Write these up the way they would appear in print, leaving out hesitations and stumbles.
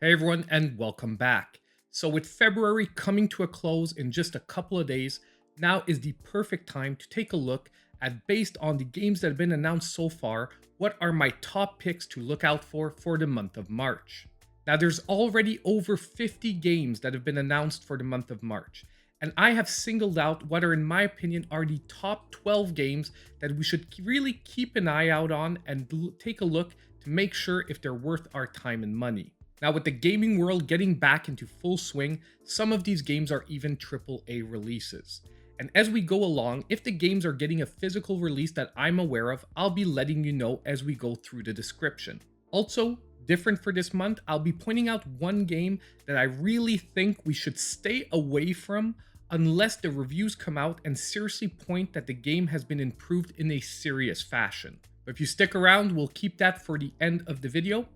Hey everyone, and welcome back. So, with February coming to a close in just a couple of days, now is the perfect time to take a look at, based on the games that have been announced so far, what are my top picks to look out for the month of March. Now, there's already over 50 games that have been announced for the month of March, and I have singled out what are, in my opinion, are the top 12 games that we should really keep an eye out on and take a look to make sure if they're worth our time and money. Now, with the gaming world getting back into full swing, some of these games are even AAA releases. And as we go along, if the games are getting a physical release that I'm aware of, I'll be letting you know as we go through the description. Also, different for this month, I'll be pointing out one game that I really think we should stay away from unless the reviews come out and seriously point that the game has been improved in a serious fashion. But if you stick around, we'll keep that for the end of the video.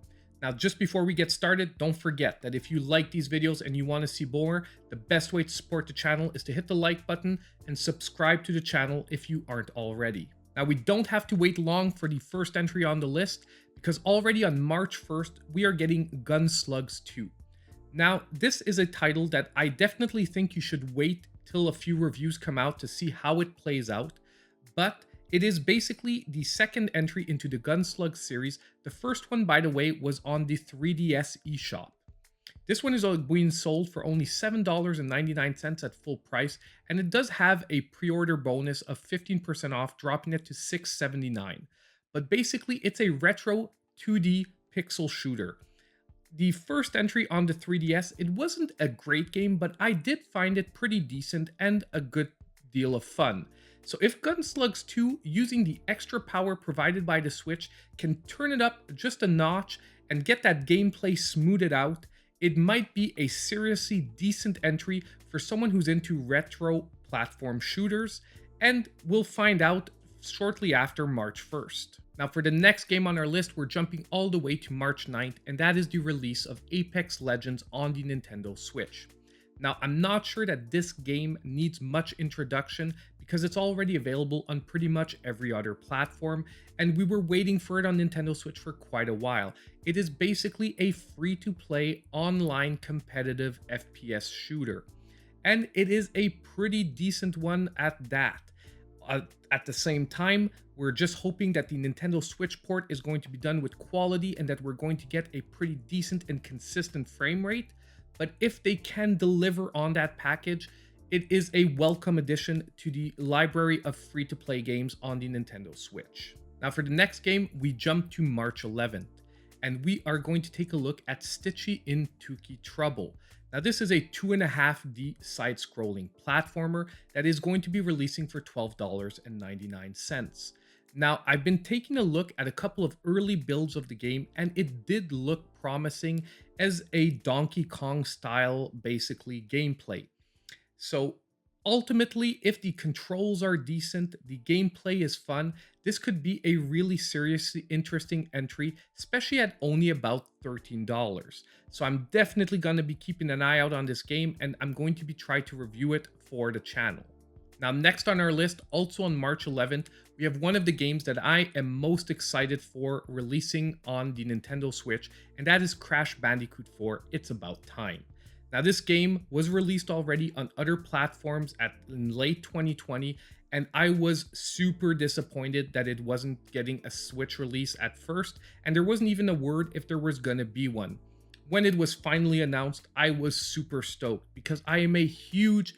Now, just before we get started, don't forget that if you like these videos and you want to see more, the best way to support the channel is to hit the like button and subscribe to the channel if you aren't already. Now, we don't have to wait long for the first entry on the list because already on March 1st, we are getting Gunslugs 2. Now, this is a title that I definitely think you should wait till a few reviews come out to see how it plays out, but it is basically the second entry into the Gunslugs series. The first one, by the way, was on the 3DS eShop. This one is being sold for only $7.99 at full price, and it does have a pre-order bonus of 15% off, dropping it to $6.79. But basically, it's a retro 2D pixel shooter. The first entry on the 3DS, it wasn't a great game, but I did find it pretty decent and a good deal of fun. So if Gunslugs 2, using the extra power provided by the Switch, can turn it up just a notch and get that gameplay smoothed out, it might be a seriously decent entry for someone who's into retro platform shooters, and we'll find out shortly after March 1st. Now, for the next game on our list, we're jumping all the way to March 9th, and that is the release of Apex Legends on the Nintendo Switch. Now, I'm not sure that this game needs much introduction because it's already available on pretty much every other platform, and we were waiting for it on Nintendo Switch for quite a while. It is basically a free-to-play online competitive FPS shooter, and it is a pretty decent one at that. At the same time, we're just hoping that the Nintendo Switch port is going to be done with quality and that we're going to get a pretty decent and consistent frame rate. But if they can deliver on that package, it is a welcome addition to the library of free-to-play games on the Nintendo Switch. Now, for the next game, we jump to March 11th, and we are going to take a look at Stitchy in Tuki Trouble. Now, this is a 2.5D side-scrolling platformer that is going to be releasing for $12.99. Now, I've been taking a look at a couple of early builds of the game, and it did look promising as a Donkey Kong style, basically, gameplay. So ultimately, if the controls are decent, the gameplay is fun, this could be a really seriously interesting entry, especially at only about $13. So I'm definitely going to be keeping an eye out on this game, and I'm going to be trying to review it for the channel. Now, next on our list, also on March 11th, we have one of the games that I am most excited for releasing on the Nintendo Switch, and that is Crash Bandicoot 4, It's About Time. Now, this game was released already on other platforms in late 2020, and I was super disappointed that it wasn't getting a Switch release at first, and there wasn't even a word if there was gonna be one. When it was finally announced, I was super stoked because I am a huge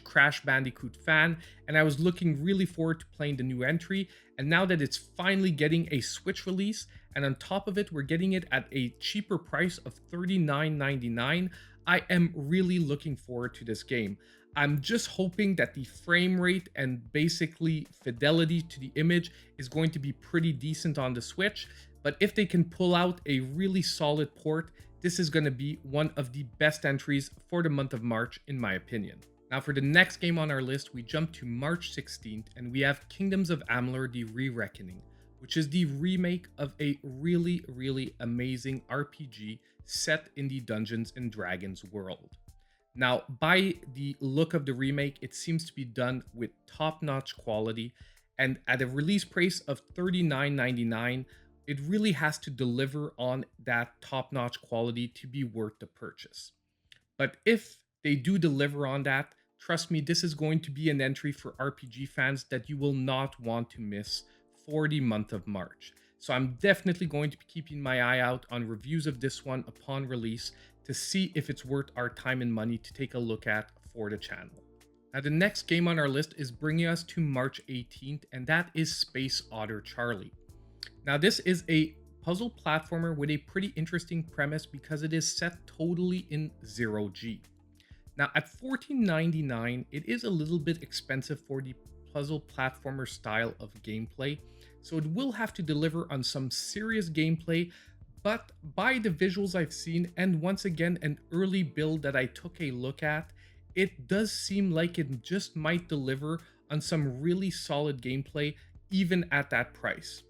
Crash Bandicoot fan, and I was looking really forward to playing the new entry. And now that it's finally getting a Switch release, and on top of it, we're getting it at a cheaper price of $39.99, I am really looking forward to this game. I'm just hoping that the frame rate and basically fidelity to the image is going to be pretty decent on the Switch, but if they can pull out a really solid port, this is going to be one of the best entries for the month of March, in my opinion. Now, for the next game on our list, we jump to March 16th, and we have Kingdoms of Amalur: The Re-Reckoning, which is the remake of a really amazing RPG set in the Dungeons and Dragons world. Now, by the look of the remake, it seems to be done with top-notch quality, and at a release price of $39.99, it really has to deliver on that top-notch quality to be worth the purchase. But if they do deliver on that, trust me, this is going to be an entry for RPG fans that you will not want to miss for the month of March. So I'm definitely going to be keeping my eye out on reviews of this one upon release to see if it's worth our time and money to take a look at for the channel. Now, the next game on our list is bringing us to March 18th, and that is Space Otter Charlie. Now, this is a puzzle platformer with a pretty interesting premise because it is set totally in 0G. Now, at $14.99, it is a little bit expensive for the puzzle platformer style of gameplay, so it will have to deliver on some serious gameplay, but by the visuals I've seen, and once again, an early build that I took a look at, it does seem like it just might deliver on some really solid gameplay, even at that price.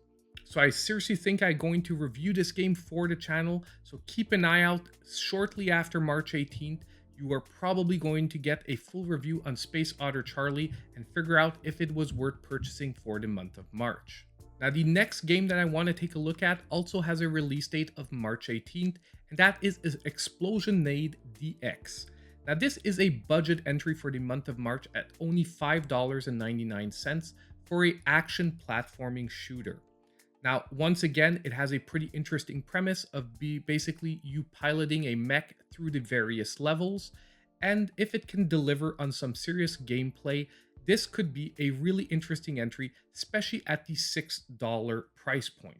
So I seriously think I'm going to review this game for the channel, so keep an eye out. Shortly after March 18th, you are probably going to get a full review on Space Otter Charlie and figure out if it was worth purchasing for the month of March. Now, the next game that I want to take a look at also has a release date of March 18th, and that is Explosionade DX. Now, this is a budget entry for the month of March at only $5.99 for an action platforming shooter. Now, once again, it has a pretty interesting premise of basically you piloting a mech through the various levels, and if it can deliver on some serious gameplay, this could be a really interesting entry, especially at the $6 price point.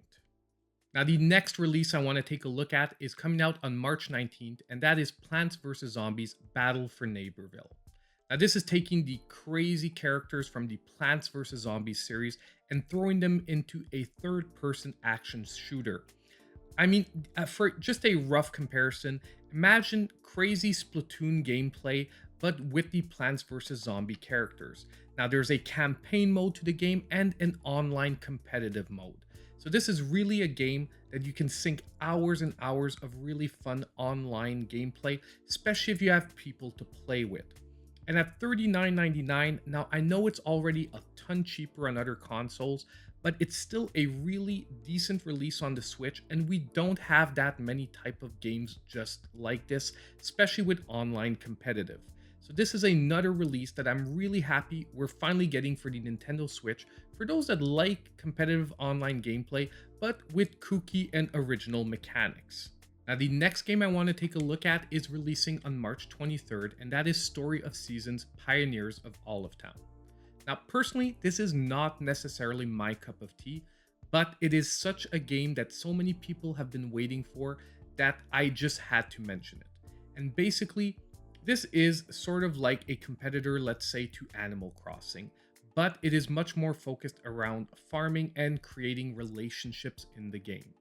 Now, the next release I want to take a look at is coming out on March 19th, and that is Plants vs. Zombies Battle for Neighborville. Now, this is taking the crazy characters from the Plants vs. Zombies series and throwing them into a third-person action shooter. I mean, for just a rough comparison, imagine crazy Splatoon gameplay, but with the Plants vs. Zombie characters. Now, there's a campaign mode to the game and an online competitive mode. So this is really a game that you can sink hours and hours of really fun online gameplay, especially if you have people to play with. And at $39.99, now I know it's already a ton cheaper on other consoles, but it's still a really decent release on the Switch, and we don't have that many type of games just like this, especially with online competitive. So this is another release that I'm really happy we're finally getting for the Nintendo Switch for those that like competitive online gameplay, but with kooky and original mechanics. Now, the next game I want to take a look at is releasing on March 23rd, and that is Story of Seasons Pioneers of Olive Town. Now, personally, this is not necessarily my cup of tea, but it is such a game that so many people have been waiting for that I just had to mention it. And basically, this is sort of like a competitor, let's say, to Animal Crossing, but it is much more focused around farming and creating relationships in the game.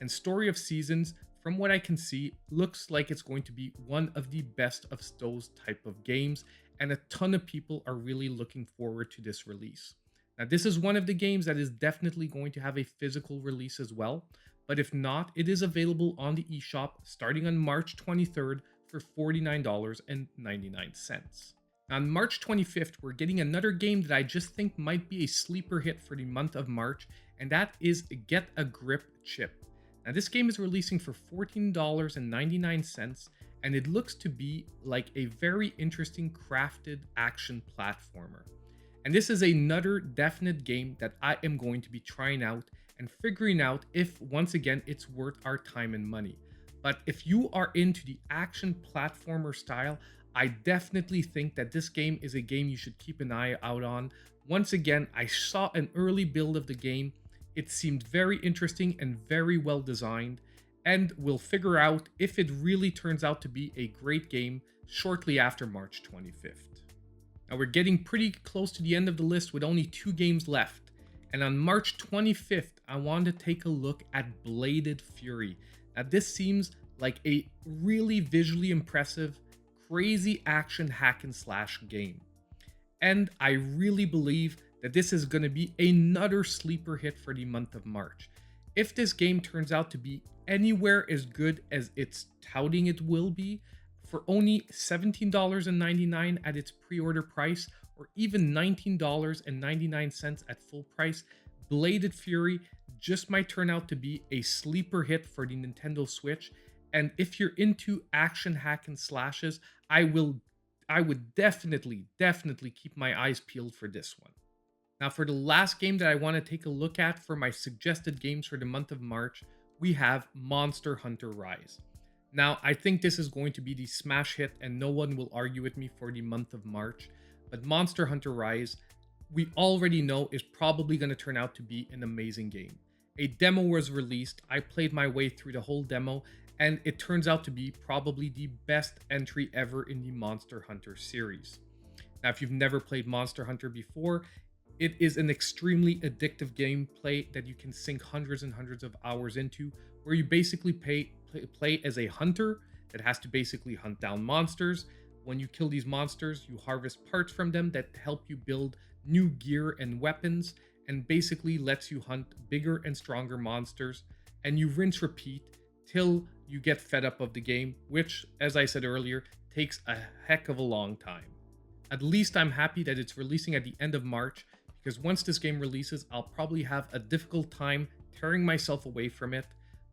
And Story of Seasons, from what I can see, looks like it's going to be one of the best of those type of games, and a ton of people are really looking forward to this release. Now, this is one of the games that is definitely going to have a physical release as well, but if not, it is available on the eShop starting on March 23rd for $49.99. On March 25th, we're getting another game that I just think might be a sleeper hit for the month of March, and that is Get a Grip Chip. Now, this game is releasing for $14.99, and it looks to be like a very interesting crafted action platformer. And this is another definite game that I am going to be trying out and figuring out if, once again, it's worth our time and money. But if you are into the action platformer style, I definitely think that this game is a game you should keep an eye out on. Once again, I saw an early build of the game. It seemed very interesting and very well designed, and we'll figure out if it really turns out to be a great game shortly after March 25th. Now, we're getting pretty close to the end of the list with only 2 games left, and on March 25th, I wanted to take a look at Bladed Fury. Now, this seems like a really visually impressive, crazy action hack and slash game. And I really believe that this is going to be another sleeper hit for the month of March. If this game turns out to be anywhere as good as it's touting it will be, for only $17.99 at its pre-order price, or even $19.99 at full price, Bladed Fury just might turn out to be a sleeper hit for the Nintendo Switch. And if you're into action hack and slashes, I would definitely keep my eyes peeled for this one. Now, for the last game that I want to take a look at for my suggested games for the month of March, we have Monster Hunter Rise. Now, I think this is going to be the smash hit, and no one will argue with me for the month of March. But Monster Hunter Rise, we already know, is probably going to turn out to be an amazing game. A demo was released, I played my way through the whole demo, and it turns out to be probably the best entry ever in the Monster Hunter series. Now, if you've never played Monster Hunter before, it is an extremely addictive gameplay that you can sink hundreds and hundreds of hours into, where you basically play as a hunter that has to basically hunt down monsters. When you kill these monsters, you harvest parts from them that help you build new gear and weapons, and basically lets you hunt bigger and stronger monsters, and you rinse repeat till you get fed up of the game, which, as I said earlier, takes a heck of a long time. At least I'm happy that it's releasing at the end of March, because once this game releases, I'll probably have a difficult time tearing myself away from it.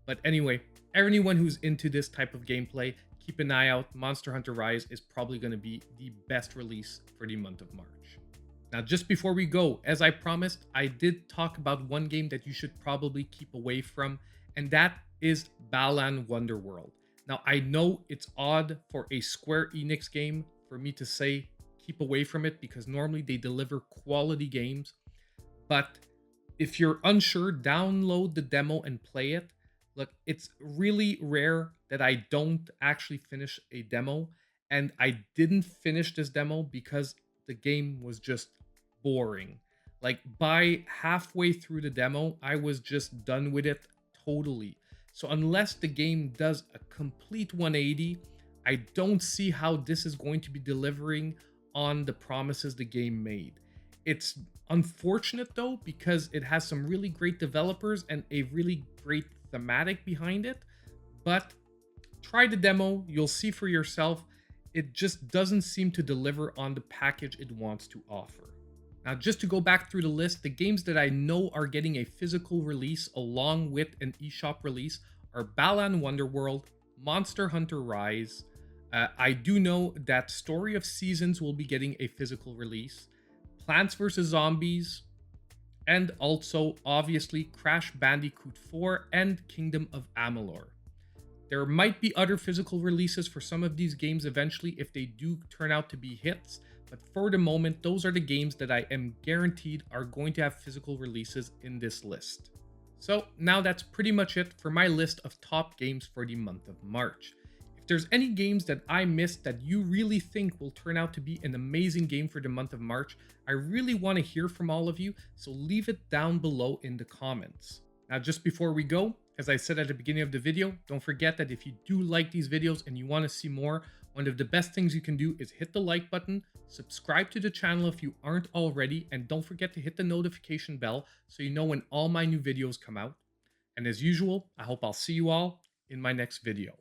But anyway, anyone who's into this type of gameplay, keep an eye out. Monster Hunter Rise is probably going to be the best release for the month of March. Now, just before we go, as I promised, I did talk about one game that you should probably keep away from, and that is BALAN WONDERWORLD. Now, I know it's odd for a Square Enix game for me to say keep away from it, because normally they deliver quality games. But if you're unsure, download the demo and play it. Look, it's really rare that I don't actually finish a demo, and I didn't finish this demo because the game was just boring. Like, by halfway through the demo, I was just done with it totally. So unless the game does a complete 180, I don't see how this is going to be delivering on the promises the game made. It's unfortunate though, because it has some really great developers and a really great thematic behind it, but try the demo, you'll see for yourself. It just doesn't seem to deliver on the package it wants to offer. Now, just to go back through the list, the games that I know are getting a physical release along with an eShop release are BALAN WONDERWORLD, Monster Hunter Rise. I do know that Story of Seasons will be getting a physical release, Plants vs. Zombies, and also, obviously, Crash Bandicoot 4 and Kingdom of Amalur. There might be other physical releases for some of these games eventually if they do turn out to be hits, but for the moment, those are the games that I am guaranteed are going to have physical releases in this list. So now that's pretty much it for my list of top games for the month of March. If there's any games that I missed that you really think will turn out to be an amazing game for the month of March, I really want to hear from all of you, so leave it down below in the comments. Now, just before we go, as I said at the beginning of the video, don't forget that if you do like these videos and you want to see more, one of the best things you can do is hit the like button, subscribe to the channel if you aren't already, and don't forget to hit the notification bell so you know when all my new videos come out. And as usual, I hope I'll see you all in my next video.